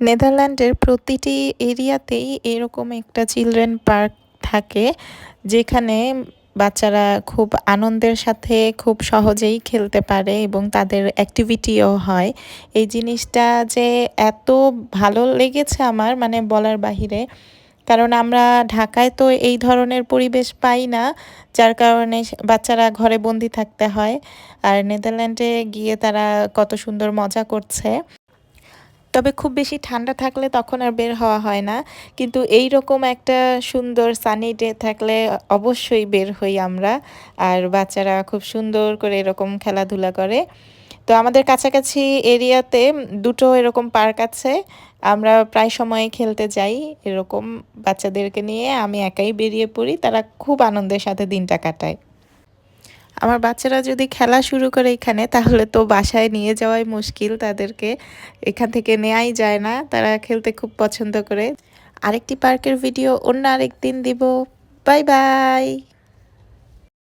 নেদারল্যান্ডের প্রতিটি এরিয়াতেই এরকম একটা চিলড্রেন পার্ক থাকে, যেখানে বাচ্চারা খুব আনন্দের সাথে খুব সহজেই খেলতে পারে এবং তাদের অ্যাক্টিভিটিও হয়। এই জিনিসটা যে এত ভালো লেগেছে আমার, মানে বলার বাহিরে। কারণ আমরা ঢাকায় তো এই ধরনের পরিবেশ পাই না, যার কারণে বাচ্চারা ঘরে বন্দি থাকতে হয়। আর নেদারল্যান্ডে গিয়ে তারা কত সুন্দর মজা করছে। তবে খুব বেশি ঠান্ডা থাকলে তখন আর বের হওয়া হয় না। কিন্তু এই রকম একটা সুন্দর সানি ডে থাকলে অবশ্যই বের হই আমরা। আর বাচ্চারা খুব সুন্দর করে এরকম খেলাধুলা করে। তো আমাদের কাছাকাছি এরিয়াতে দুটো এরকম পার্ক আছে। আমরা প্রায় সময় খেলতে যাই এরকম। বাচ্চাদেরকে নিয়ে আমি একাই বেরিয়ে পড়ি, তারা খুব আনন্দের সাথে দিনটা কাটায়। আমার বাচ্চারা যদি খেলা শুরু করে এখানে, তাহলে তো বাসায় নিয়ে যাওয়াই মুশকিল তাদেরকে। এখান থেকে নেয়াই যায় না, তারা খেলতে খুব পছন্দ করে। আরেকটি পার্কের ভিডিও অন্য আরেকদিন দিব। Bye bye.